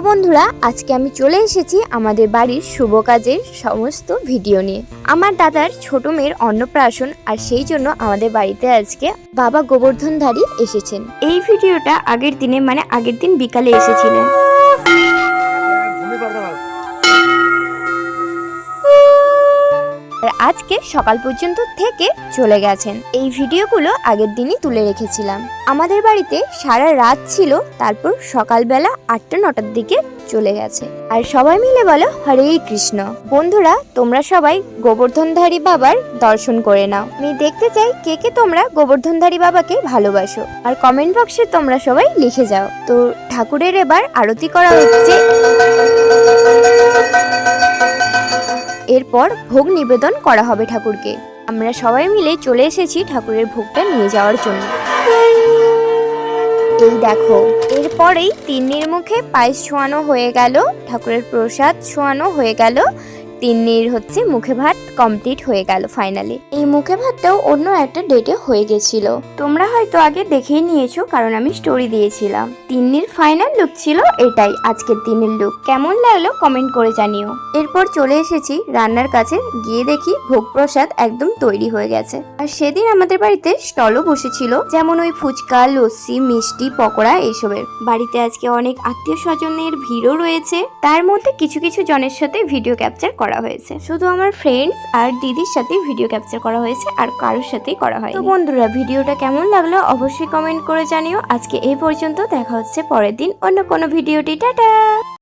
বন্ধুরা, আজকে আমি চলে এসেছি আমাদের বাড়ির শুভ কাজের সমস্ত ভিডিও নিয়ে। আমার দাদার ছোট মেয়ের অন্নপ্রাশন, আর সেই জন্য আমাদের বাড়িতে আজকে বাবা গোবর্ধনধারী এসেছেন। এই ভিডিওটা আগের দিন বিকালে এসেছিলেন। আর আজকে সকাল পর্যন্ত থেকে চলে গেছেন। এই ভিডিওগুলো আগের দিনই তুলে রেখেছিলাম। আমাদের বাড়িতে সারা রাত ছিল, তারপর সকালবেলা 8টা-9টার দিকে চলে গেছে। আর সবাই মিলে বলো হরে কৃষ্ণ। বন্ধুরা, তোমরা সবাই গোবর্ধনধারী বাবার দর্শন করে নাও। আমি দেখতে চাই কে কে তোমরা গোবর্ধনধারী বাবাকে ভালোবাসো, আর কমেন্ট বক্সে তোমরা সবাই লিখে যাও। তো ঠাকুরের এবার আরতি করা হচ্ছে, এরপর ভোগ নিবেদন করা হবে ঠাকুরকে। আমরা সবাই মিলে চলে এসেছি ঠাকুরের ভোগটা নিয়ে যাওয়ার জন্য। এই দেখো, এরপরেই তিন্নির মুখে পায়েস ছোঁয়ানো হয়ে গেল, ঠাকুরের প্রসাদ ছোঁয়ানো হয়ে গেল, তিন্নির মুখে ভাত কমপ্লিট হয়ে গেল ফাইনালি। এই মুখে ভাতটাও অন্য একটা ডেটে হয়ে গেছিল, তোমরা হয়তো আগে দেখেই নিয়েছো, কারণ আমি স্টোরি দিয়েছিলাম। তিন্নির ফাইনাল লুক ছিল এটাই। আজকের দিনের লুক কেমন লাগলো কমেন্ট করে জানিও। এরপর চলে এসেছি রান্নার কাছে, গিয়ে দেখি ভোগ প্রসাদ একদম তৈরি হয়ে গেছে। আর সেদিন আমাদের বাড়িতে স্টলও বসেছিল, যেমন ওই ফুচকা, লস্যি, মিষ্টি, পকোড়া এইসবের। বাড়িতে আজকে অনেক আত্মীয় স্বজনের ভিড়ও রয়েছে, তার মধ্যে কিছু কিছু জনের সাথে ভিডিও ক্যাপচার করা হয়েছে। শুধু আমার ফ্রেন্ডস আর দিদির সাথে ভিডিও ক্যাপচার করা হয়েছে, আর কারোর সাথেই করা হয়। তো বন্ধুরা, ভিডিওটা কেমন লাগলো অবশ্যই কমেন্ট করে জানিও। আজকে এই পর্যন্ত, দেখা হচ্ছে পরের দিন অন্য কোনো ভিডিওটি। টাটা।